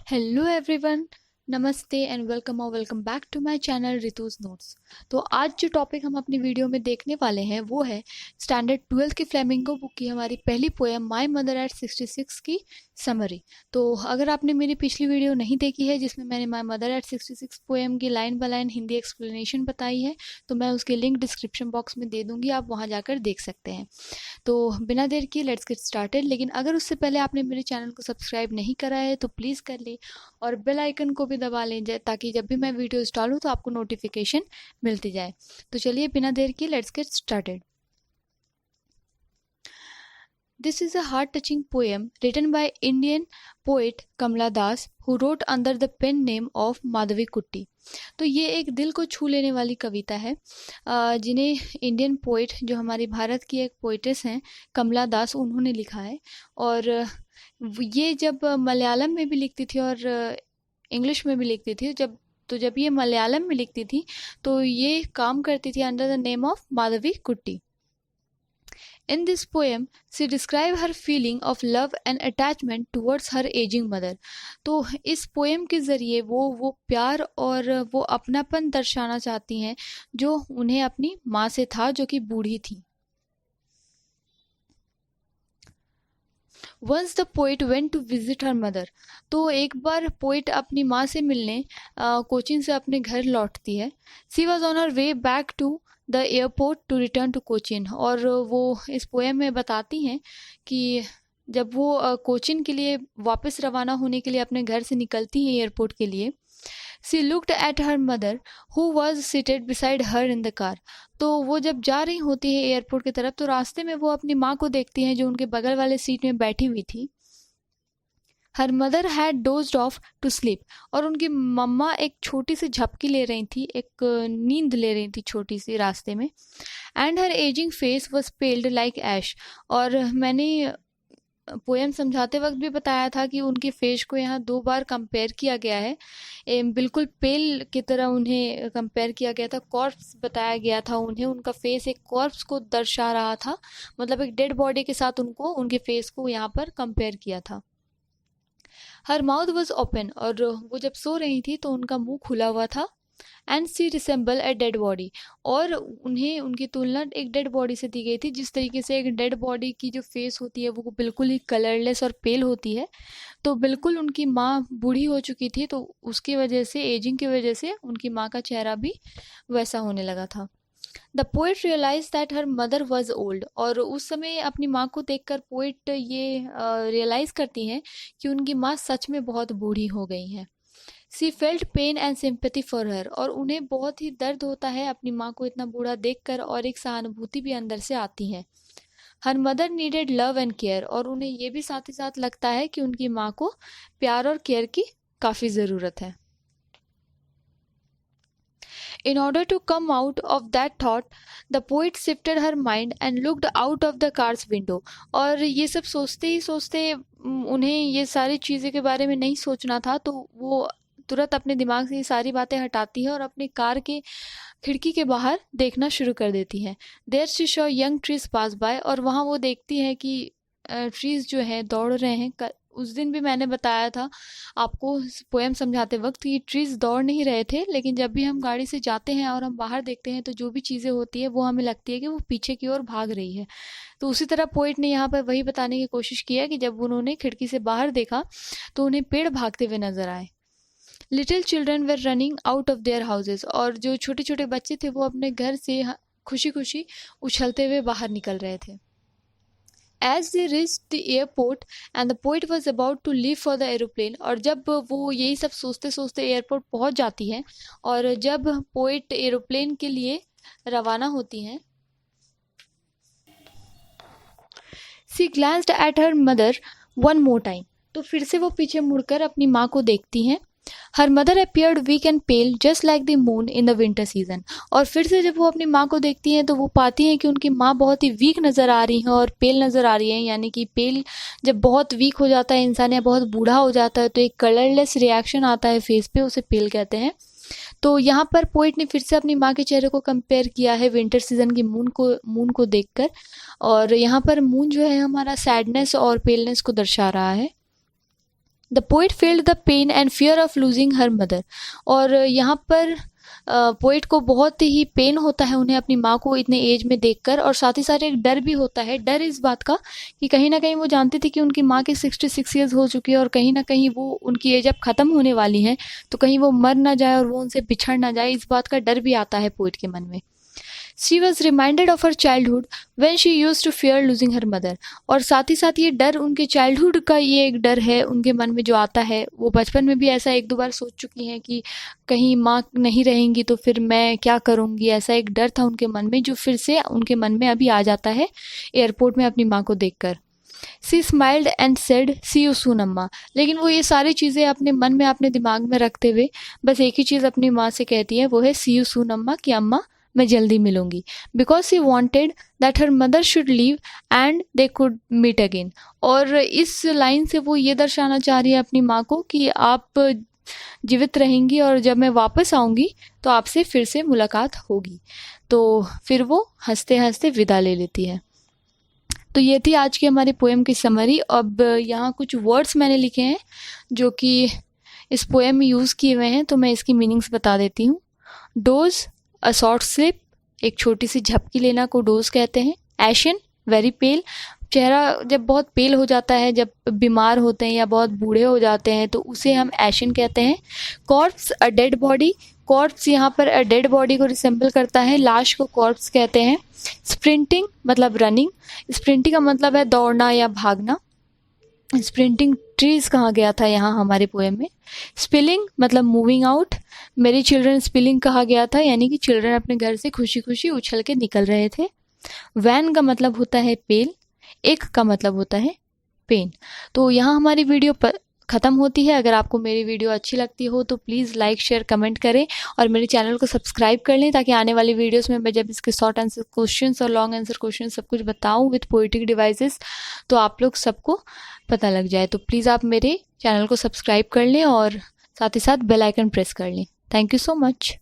Hello everyone, नमस्ते and welcome back to my channel Ritu's Notes. तो आज जो टॉपिक हम अपनी वीडियो में देखने वाले हैं वो है स्टैंडर्ड 12th की फ्लेमिंगो बुक की हमारी पहली पोएम माय मदर एट 66 की समरी। तो अगर आपने मेरी पिछली वीडियो नहीं देखी है जिसमें मैंने माय मदर एट 66 पोएम की line by line Hindi explanation बताई है, तो मैं उसके लिंक डिस्क्रिप्शन बॉक्स में दे दूंगी, आप वहाँ जाकर देख सकते हैं। तो बिना देर किए लेट्स गेट स्टार्टेड। लेकिन अगर उससे पहले आपने मेरे चैनल को सब्सक्राइब नहीं करा है तो प्लीज़ कर ले और बेल आइकन को भी दबा लें ताकि जब भी मैं वीडियोस डालूं तो आपको नोटिफिकेशन मिलती जाए। तो चलिए बिना देर किए let's get started. This is a heart-touching poem written by Indian poet Kamla Das, who wrote under the pen name of Madhavi Kutti. तो ये एक दिल को छू लेने वाली कविता है जिन्हें इंडियन पोइट, जो हमारी भारत की एक पोइटेस हैं कमला दास, उन्होंने लिखा है। और ये जब मलयालम में भी लिखती थी और इंग्लिश में भी लिखती थी, जब ये मलयालम में लिखती थी तो ये काम करती थी under the name of Madhavi कुट्टी। In this poem, she describes her feeling of love and attachment towards her aging mother. तो इस पोएम के ज़रिए वो प्यार और वो अपनापन दर्शाना चाहती हैं जो उन्हें अपनी माँ से था, जो कि बूढ़ी थी। Once the poet went to visit her mother. तो एक बार पोइट अपनी माँ से मिलने कोचीन से अपने घर लौटती है। She was on her way back to the airport to return to Cochin. और वो इस पोएम में बताती हैं कि जब वो कोचीन के लिए वापस रवाना होने के लिए अपने घर से निकलती हैं एयरपोर्ट के लिए, she looked at her mother who was seated beside her in the car. तो वो जब जा रही होती है एयरपोर्ट की तरफ तो रास्ते में वो अपनी माँ को देखती हैं जो उनके बगल वाले सीट में बैठी हुई थी। Her mother had dozed off to sleep. और उनकी मम्मा एक छोटी सी झपकी ले रही थी, एक नींद ले रही थी छोटी सी रास्ते में। And her ageing face was paled like ash. और मैंने पोएम समझाते वक्त भी बताया था कि उनके फेस को यहाँ 2 बार कंपेयर किया गया है, बिल्कुल पेल की तरह उन्हें कंपेयर किया गया था, कॉर्प्स बताया गया था उन्हें। उनका फेस एक कॉर्प्स को दर्शा रहा था, मतलब एक डेड बॉडी के साथ उनके फेस को यहाँ पर कंपेयर किया था। हर माउथ वॉज ओपन। और वो जब सो रही थी तो उनका मुंह खुला हुआ था। And she resemble a dead body. और उन्हें उनकी तुलना एक डेड बॉडी से दी गई थी। जिस तरीके से एक डेड बॉडी की जो फेस होती है वो बिल्कुल ही कलरलेस और पेल होती है, तो बिल्कुल उनकी माँ बूढ़ी हो चुकी थी, तो उसकी वजह से, एजिंग की वजह से उनकी माँ का चेहरा भी वैसा होने लगा था। The poet realise that her mother was old. और उस समय अपनी माँ को देखकर पोइट ये रियलाइज करती हैं कि उनकी माँ सच में बहुत बूढ़ी हो गई हैं। She felt pain and sympathy for her. और उन्हें बहुत ही दर्द होता है अपनी माँ को इतना बूढ़ा देखकर, और एक सहानुभूति भी अंदर से आती है। Her mother needed love and care. और उन्हें ये भी साथ ही साथ लगता है कि उनकी माँ को प्यार और केयर की काफ़ी ज़रूरत है। In order to come out of that thought, the poet shifted her mind and looked out of the car's window. और ये सब सोचते ही सोचते उन्हें ये सारी चीज़ें के बारे में नहीं सोचना था, तो वो तुरंत अपने दिमाग से ये सारी बातें हटाती है और अपनी कार के खिड़की के बाहर देखना शुरू कर देती है। There she saw young trees pass by. और वहाँ वो देखती है कि ट्रीज जो हैं दौड़ रहे हैं। उस दिन भी मैंने बताया था आपको पोएम समझाते वक्त कि ट्रीज दौड़ नहीं रहे थे, लेकिन जब भी हम गाड़ी से जाते हैं और हम बाहर देखते हैं तो जो भी चीज़ें होती है वो हमें लगती है कि वो पीछे की ओर भाग रही है। तो उसी तरह पोइट ने यहाँ पर वही बताने की कोशिश की है कि जब उन्होंने खिड़की से बाहर देखा तो उन्हें पेड़ भागते हुए नजर आए। Little children were running out of their houses. और जो छोटे छोटे बच्चे थे वो अपने घर से खुशी खुशी उछलते हुए बाहर निकल रहे थे। As they reached the airport and the poet was about to leave for the aeroplane। और जब वो यही सब सोचते सोचते एयरपोर्ट पहुंच जाती है और जब पोइट एरोप्लेन के लिए रवाना होती हैं, she glanced at her mother one more time. तो फिर से वो पीछे मुड़कर अपनी माँ को देखती हैं। Her mother appeared weak and pale just like the moon in the winter season. और फिर से जब वो अपनी माँ को देखती हैं तो वो पाती हैं कि उनकी माँ बहुत ही वीक नज़र आ रही हैं और पेल नज़र आ रही हैं। यानी कि पेल जब बहुत वीक हो जाता है इंसान या बहुत बूढ़ा हो जाता है तो एक कलरलेस रिएक्शन आता है फेस पे, उसे पेल कहते हैं। तो यहाँ पर पोइट ने फिर से अपनी माँ के चेहरे को कंपेयर किया है विंटर सीजन की मून को देखकर। और यहाँ पर मून जो है हमारा सैडनेस और पेलनेस को दर्शा रहा है। The poet feeled the pain and fear of losing her mother. और यहाँ पर पोइट को बहुत ही पेन होता है उन्हें अपनी माँ को इतने एज में देखकर, और साथ ही साथ एक डर भी होता है। डर इस बात का कि कहीं ना कहीं वो जानती थी कि उनकी माँ की 66 ईयर्स हो चुकी है और कहीं ना कहीं वो उनकी एज अब ख़त्म होने वाली है, तो कहीं वो मर ना जाए और वो उनसे बिछड़ ना जाए, इस बात का डर भी आता है पोइट के मन में। She was reminded of her childhood when she used to fear losing her mother। और साथ ही साथ ये डर उनके चाइल्डहुड का, ये एक डर है उनके मन में जो आता है। वो बचपन में भी ऐसा एक दो बार सोच चुकी हैं कि कहीं माँ नहीं रहेंगी तो फिर मैं क्या करूँगी, ऐसा एक डर था उनके मन में जो फिर से उनके मन में अभी आ जाता है एयरपोर्ट में अपनी माँ को देखकर। She smiled and said see you soon amma. लेकिन वो ये सारी चीज़ें अपने मन में, अपने दिमाग में रखते हुए बस एक ही चीज़ अपनी माँ से कहती है, वो है सी यू सून अम्मा, कि अम्मा मैं जल्दी मिलूंगी। Because she wanted that her mother should live and they could meet again. और इस लाइन से वो ये दर्शाना चाह रही है अपनी माँ को कि आप जीवित रहेंगी और जब मैं वापस आऊँगी तो आपसे फिर से मुलाकात होगी। तो फिर वो हंसते हंसते विदा ले लेती है। तो ये थी आज की हमारी पोएम की समरी। अब यहाँ कुछ वर्ड्स मैंने लिखे हैं जो कि इस पोएम में यूज़ किए हुए हैं, तो मैं इसकी मीनिंग्स बता देती हूँ। डोज, अ शॉर्ट स्लिप, एक छोटी सी झपकी लेना को डोज कहते हैं। एशन, वेरी पेल, चेहरा जब बहुत पेल हो जाता है, जब बीमार होते हैं या बहुत बूढ़े हो जाते हैं तो उसे हम एशन कहते हैं। Corps, a dead body, corps यहाँ पर अ डेड बॉडी को रिसेंबल करता है, लाश को कॉर्प्स कहते हैं। स्प्रिंटिंग मतलब रनिंग, स्प्रिंटिंग का मतलब है दौड़ना या भागना। स्प्रिंटिंग ट्रीज कहा गया था यहाँ हमारे पोएम में। स्पिलिंग मतलब मूविंग आउट, मेरी चिल्ड्रन स्पिलिंग कहा गया था, यानी कि चिल्ड्रन अपने घर से खुशी खुशी उछल के निकल रहे थे। वैन का मतलब होता है पेल, एक का मतलब होता है पेन। तो यहाँ हमारी वीडियो ख़त्म होती है। अगर आपको मेरी वीडियो अच्छी लगती हो तो प्लीज़ लाइक शेयर कमेंट करें और मेरे चैनल को सब्सक्राइब कर लें, ताकि आने वाली वीडियोस में मैं जब इसके शॉर्ट आंसर क्वेश्चंस और लॉन्ग आंसर क्वेश्चन सब कुछ बताऊं विथ पोएटिक डिवाइसेस तो आप लोग सबको पता लग जाए। तो प्लीज़ आप मेरे चैनल को सब्सक्राइब कर लें और साथ ही साथ बेल आइकन प्रेस कर लें। Thank you so much.